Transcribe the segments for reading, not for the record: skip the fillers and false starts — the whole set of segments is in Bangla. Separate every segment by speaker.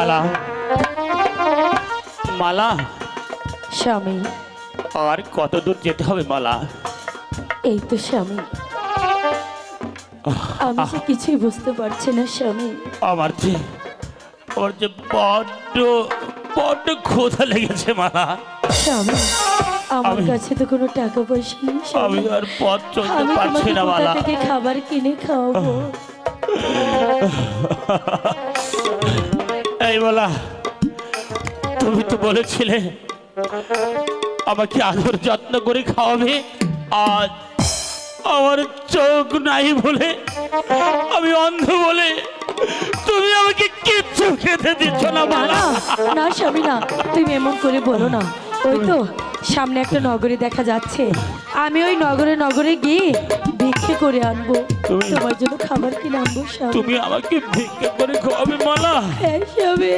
Speaker 1: মালা, মালা,
Speaker 2: স্বামী,
Speaker 1: আর কত দূর যেতে হবে মালা?
Speaker 2: এই তো স্বামী, আমি যে কিছুই বুঝতে পারছি না স্বামী।
Speaker 1: আমার যে বড্ড বড্ড ক্ষুধা লেগেছে মালা।
Speaker 2: স্বামী, আমার কাছে তো কোনো টাকা পয়সা নেই
Speaker 1: আমি
Speaker 2: স্বামী।
Speaker 1: আর পথ চলতে
Speaker 2: আমি
Speaker 1: পারছি
Speaker 2: তোমাকে
Speaker 1: না
Speaker 2: কোথা
Speaker 1: মালা।
Speaker 2: থেকে খাবার কিনে খাওয়াবো?
Speaker 1: এই মালা, তুমি তো বলেছিলে আমাকে আদর যত্ন করে খাওয়াবে। আজ আমার চোখ নাই বলে, আমি অন্ধ বলে তুমি আমাকে কিচ্ছু খেতে দিচ্ছ না
Speaker 2: না
Speaker 1: মালা।
Speaker 2: না না স্বামী, না, তুমি এমন করে বলো না। ওই তো সামনে একটা নগরী দেখা যাচ্ছে, আমি ওই নগরে নগরে গিয়ে ভিক্ষে করে আনবো, তোমার জন্য খাবার কিনে আনবো স্বামী।
Speaker 1: তুমি আমাকে ভিক্ষা করে খাওয়াবে মালা?
Speaker 2: হ্যাঁ স্বামী।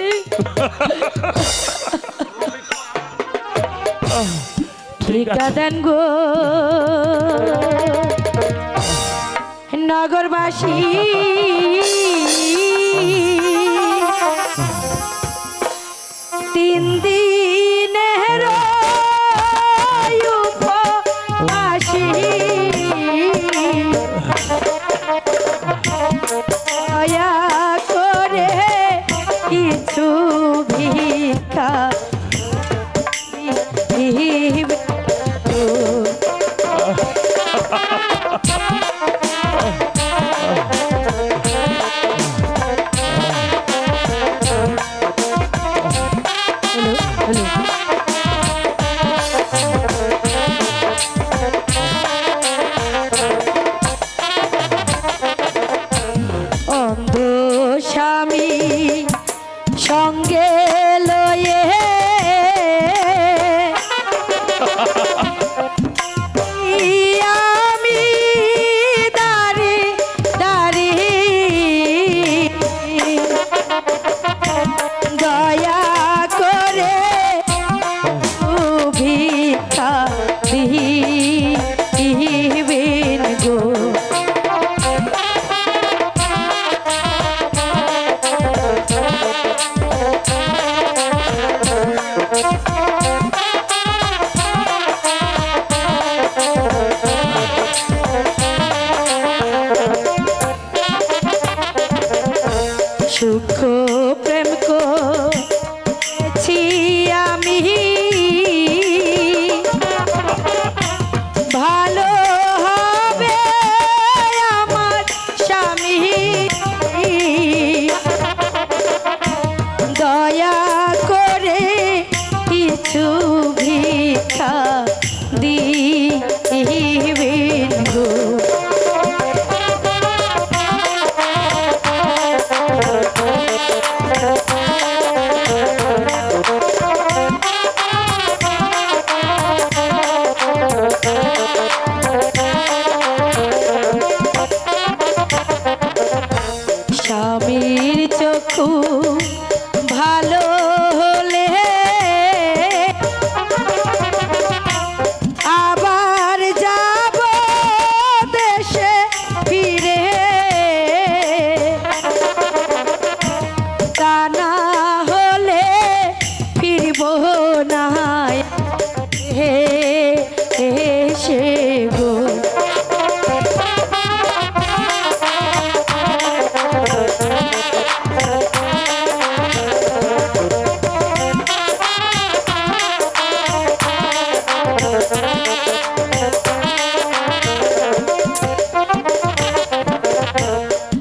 Speaker 2: ভিক্ষা দেন গো নগরবাসী, তিন দিনের উপবাসী, দয়া করে কিছু ভিক্ষা দিবে গো। হ্যালো হ্যালো, অন্ধ স্বামী সঙ্গে লয়ে আমি দাঁড়ি দাঁড়ি, দয়া করে ভিক্ষা দিবেন গো। সুখ প্রেম করেছি আমি, ভালো হবে আমার স্বামী, দয়া করে কিছু ভিক্ষা দিবেন গো। স্বামীর চক্ষু ভালো হলে আবার যাব দেশে ফিরে, তা না হলে ফিরব না এসে গো।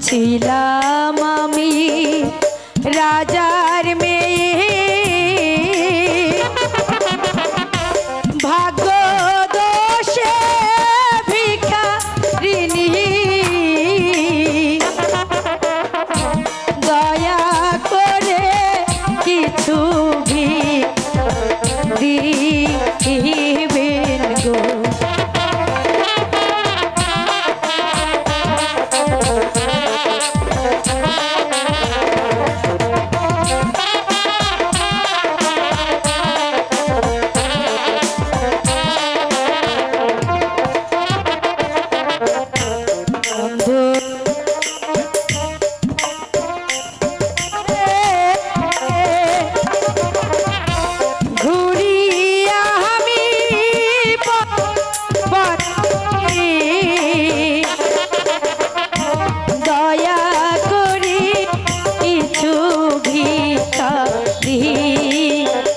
Speaker 2: ছিলাম আমি রাজার মেয়ে, ভাগ্য দোষে ভিখারিণী, দয়া করে কিছু দিবেন গো।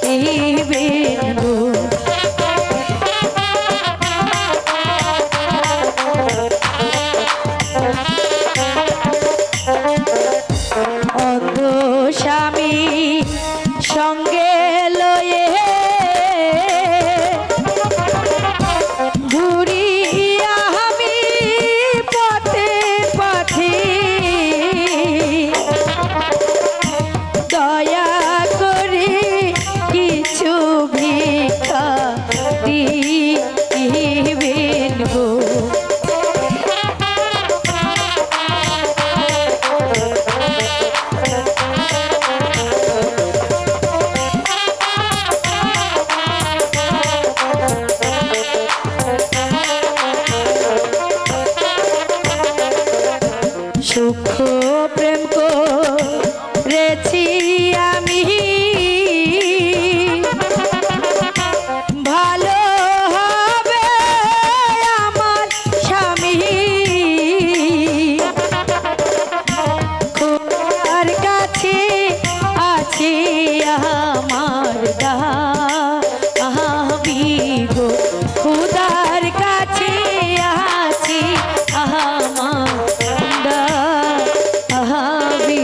Speaker 2: দিবেন গো। অন্ধ স্বামী সঙ্গে লয়ে ঘুরি আমি পথে পথে, দয়া করে কিছু ভিক্ষা দিবেন গো। সুখ প্রেম করেছি আমি, ভালো হবে আমার স্বামী, খোদার কাছে আছে আমার দাবি গো, খোদার কাছে আছে আমার দাবি।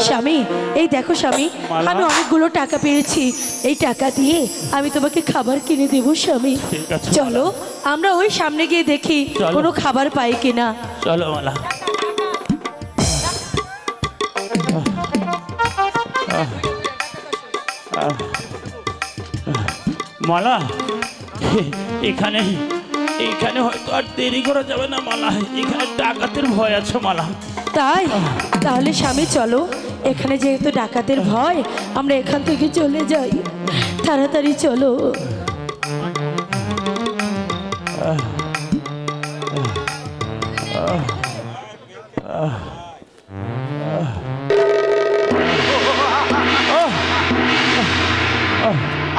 Speaker 2: স্বামী, এই দেখো স্বামী,
Speaker 1: মালা।
Speaker 2: আমি অনেকগুলো টাকা পেয়েছি, এই টাকা দিয়ে আমি তোমাকে খাবার কিনে দেবো স্বামী।
Speaker 1: ঠিক আছে।
Speaker 2: চলো আমরা ওই সামনে গিয়ে দেখি
Speaker 1: চলো।
Speaker 2: কোনো খাবার পাই কিনা।
Speaker 1: চলো মালা। মালা, এখানে এখানে হয়তো আর দেরি করা যাবে না মালা, এখানে ডাকাতের ভয় আছে মালা।
Speaker 2: তাই তাহলে স্বামী চলো, এখানে যেহেতু ডাকাতের ভয় আমরা এখান থেকে চলে যাই, তাড়াতাড়ি চলো।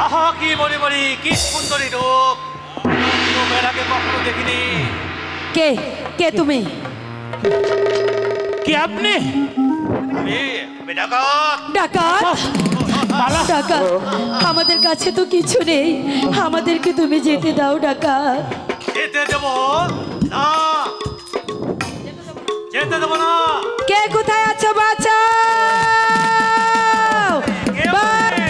Speaker 3: আহা কি বলি বলি, কি সুন্দরী রূপ, রূপের আগে কখনো দেখিনি।
Speaker 2: কে কে তুমি?
Speaker 1: কি আপনি?
Speaker 3: আমি ডাকাত।
Speaker 2: ডাকাত?
Speaker 1: মালা,
Speaker 2: ডাকাত, আমাদের কাছে তো কিছু নেই, আমাদেরকে তুমি যেতে দাও ডাকাত।
Speaker 3: যেতে দেবো না, যেতে দেবো না।
Speaker 2: কে কোথায় আছো বাঁচাও,
Speaker 3: কে বলে?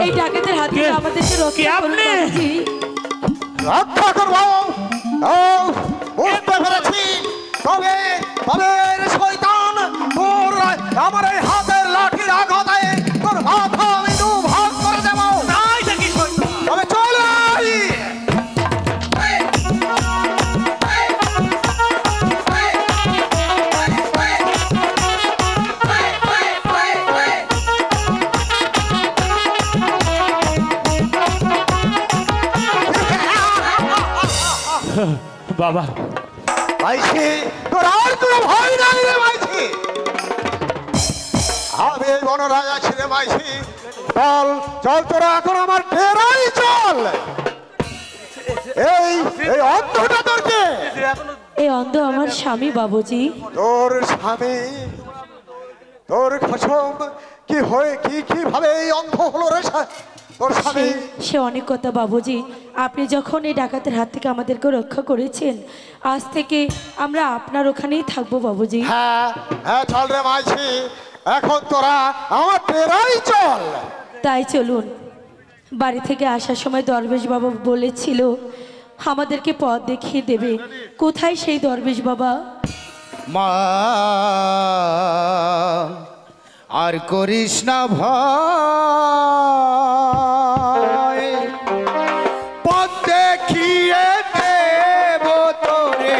Speaker 2: এই ডাকাতের হাত থেকে
Speaker 1: কে?
Speaker 2: আমাদেরকে
Speaker 1: কে
Speaker 2: রক্ষা করুন
Speaker 1: আপনি?
Speaker 2: বাবাজি।
Speaker 4: রক্ষা করবো, বুঝতে পেরেছি। তবে তবে রে শয়তান, তোর আমার এই হাতের লাঠির আঘাতে তোর মাথা আমি দুভাগ করে দেবো।
Speaker 3: তাই নাকি শয়তান?
Speaker 4: তবে চল আই।
Speaker 1: বাবা,
Speaker 4: মাইছি, তোর আর কোনো ভয় নাই রে মাইছি। আমি এই বনরাজ আছি রে মাইছি। চল চল, তোরা এখন আমার ডেরাই চল। এই এই অন্তটা তোর কে?
Speaker 2: এই অন্ধ আমার স্বামী বাবুজি।
Speaker 4: তোর স্বামী, তোর খসম কি হয়ে কিভাবে এই অন্ধ হলো রে তোর স্বামী?
Speaker 2: সে অনেক কথা বাবুজি, আপনি যখন এই ডাকাতের হাত থেকে আমাদেরকে রক্ষা করেছেন, আজ থেকে আমরা আপনার ওখানেই থাকবো বাবুজি।
Speaker 4: হ্যাঁ হ্যাঁ, চল রে মাইছি, এখন তোরা আমার ডেরাই চল।
Speaker 2: তাই চলুন। বাড়ি থেকে আসার সময় দরবেশ বাবা বলেছিল আমাদেরকে পথ দেখিয়ে দেবে। কোথায় সেই দরবেশ বাবা?
Speaker 5: মা আর করিস না ভয়, পথ দেখিয়ে দেব তোরে,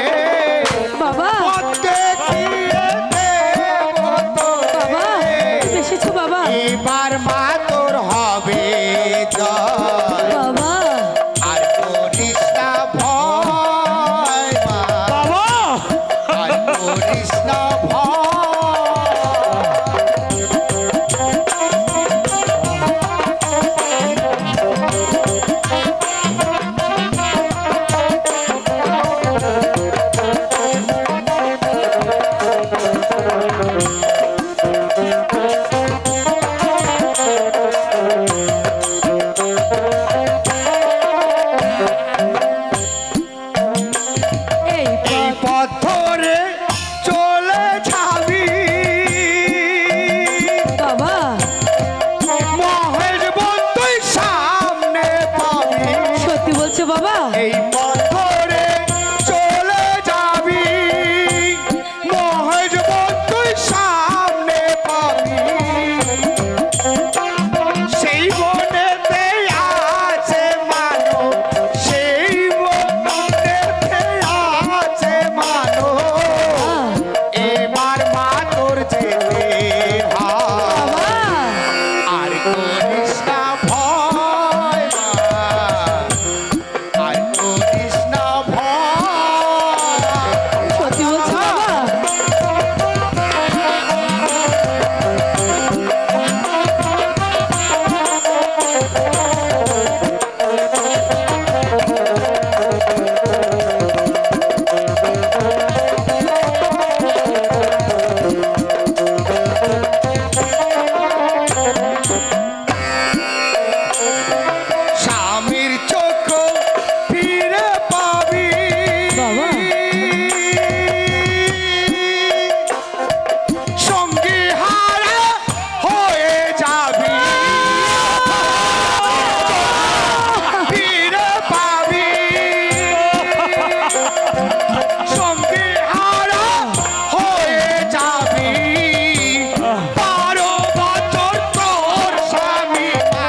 Speaker 2: বাবা
Speaker 5: পথ দেখিয়ে দেব
Speaker 2: বাবা,
Speaker 5: তোরে,
Speaker 2: এসেছো বাবা?
Speaker 5: এবার মা তোর হবে জয়,
Speaker 2: বাবা
Speaker 5: আর করিস না ভয় মা,
Speaker 1: বাবা,
Speaker 5: আর করিস না ভয়।
Speaker 2: বাবা
Speaker 5: এই পথ ধরে চলে যাবি, মহেশ বন্ধুর সামনে পাবি। সেই বনেতে আছে মানব, সেই বনেতে আছে মানব। এবার মা তোর যেতে হয়,
Speaker 2: বাবা
Speaker 5: আর করিস না ভয় মা, আর করিস না ভয়।
Speaker 2: সত্যি বলছো বাবা?
Speaker 5: স্বামীর চোখ ফিরে পাবি,
Speaker 2: বাবা
Speaker 5: সঙ্গী হারা হয়ে যাবি, ফিরে পাবি। সঙ্গী হারা হয়ে যাবি, 12 বছর তোর স্বামী মা।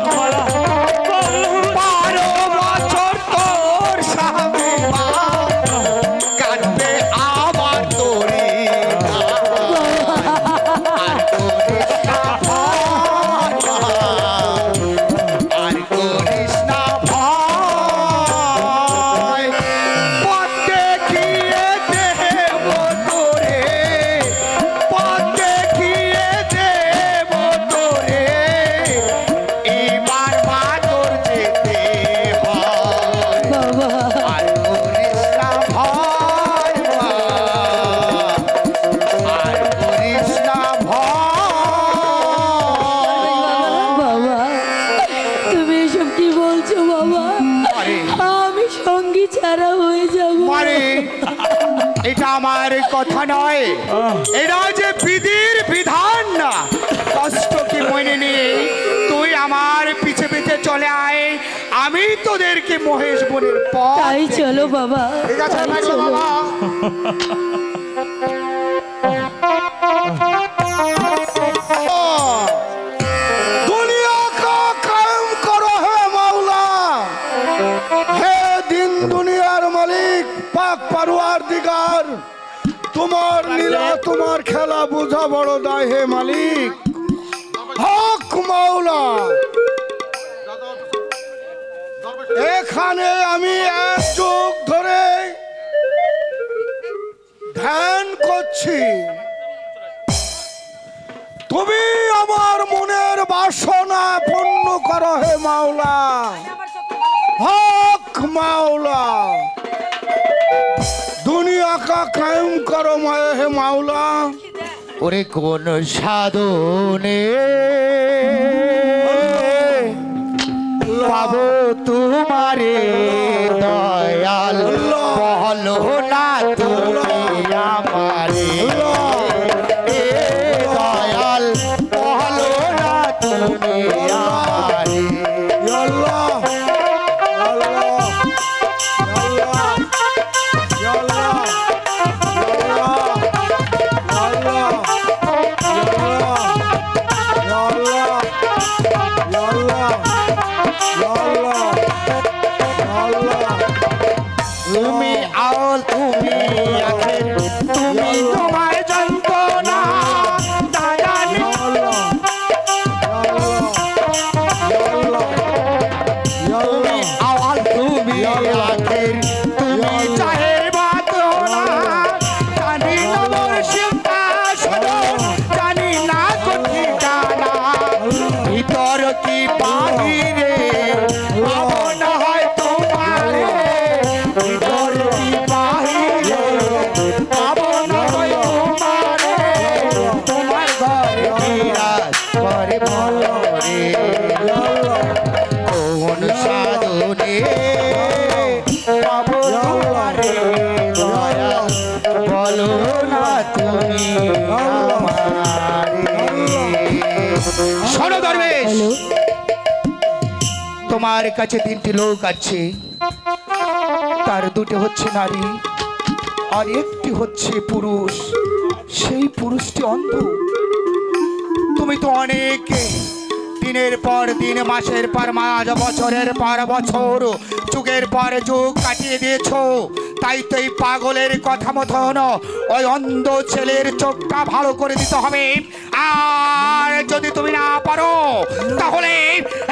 Speaker 2: বাবা
Speaker 5: 12 বছর তোর স্বামী মা, কাঁদবে আবার তোরে আর করিস না ভয় মা, আর করিস না ভয়। পথ দেখিয়ে দেব তোরে, পথ দেখিয়ে দেব তোরে। এবার মা তোর যেতে হয়,
Speaker 2: বাবা
Speaker 5: আর করিস না ভয় মা, আর করিস না ভয়।
Speaker 2: বাবা তুমি এসব কি বলছো বাবা?
Speaker 5: আরে।
Speaker 2: আমি সঙ্গী ছাড়া হয়ে যাব।
Speaker 5: মারে, এটা আমার কথা নয়, এটা যে বিধির বিধান না। কষ্টকে মনে নিয়ে তুই আমার পিছে পিছে চলে আয়, আমি তোদেরকে মহেশ বনের পথ
Speaker 2: তাই চলো বাবা,
Speaker 5: ঠিক আছে
Speaker 2: তাই
Speaker 5: নাগো
Speaker 2: চলো।
Speaker 5: বাবা।
Speaker 4: दुनिया का कायम करो है मौला, हे दिन दुनियार मालिक पाक परवार दिगार। তোমার লীলা তোমার খেলা বোঝা বড় দায় হে মালিক। হক মাওলা, এখানে আমি এক যুগ ধরে ধ্যান করছি, তুমি আমার মনের বাসনা পূর্ণ করো হে মাওলা। হক মাওলা, দুনিয়া কা কায়েম করো মায়ে হে মাওলা।
Speaker 5: ওরে কোন সাধনে পাবো তোমারে দয়াল, বলো না তুমি আমারে এ দয়াল, বলো না তুমি আমারে।
Speaker 4: ইয়া আল্লাহ, ইয়া আল্লাহ, ইয়া আল্লাহ, ইয়া আল্লাহ, ইয়া আল্লাহ, ইয়া আল্লাহ, ইয়া আল্লাহ, ইয়া আল্লাহ।
Speaker 5: তুমি আওল তুমি আখের, তুমি তোমার যন্ত্রণা দাদানি। তুমি আওয়াল তুমি আখের, তুমি চাহের বাদনা, জানি না মোর সিংহাসন, জানি না কোথি জানা, ভিতর কি বাহিরে পাবো না হয় তোমারে, ভিতর কি বাহিরে পাবো না হয় তোমারে, তোমার ঘরে বিরাজ করে মরে। কোন সাধনে পাবো তোমারে দয়া, বলো না তুমি আমারে। শোনো দরবেশ,
Speaker 2: হ্যালো
Speaker 5: তোমার কাছে 3টি লোক আছে, তার 2টি হচ্ছে নারী আর 1টি হচ্ছে পুরুষ। সেই পুরুষটি অন্ধ। তুমি তো অনেক দিনের পর দিন, মাসের পর মাস, বছরের পর বছর, যুগের পর যুগ কাটিয়ে দিয়েছো। তাই তো এই পাগলের কথা মতন ওই অন্ধ ছেলের চোখটা ভালো করে দিতে হবে। আর যদি তুমি না পারো তাহলে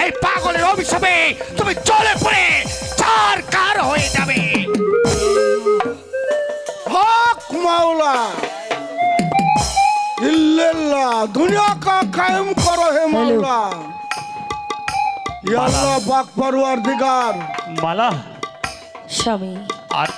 Speaker 5: এই পাগলের অভিশাপে তুমি চলে পড়ে চার কার হয়ে যাবে।
Speaker 6: হক মাওলা इल्लल्लाह दुनिया का कायम करो है मौला या अल्लाह पाक परवरदिगार
Speaker 1: মালা
Speaker 2: স্বামী
Speaker 1: আর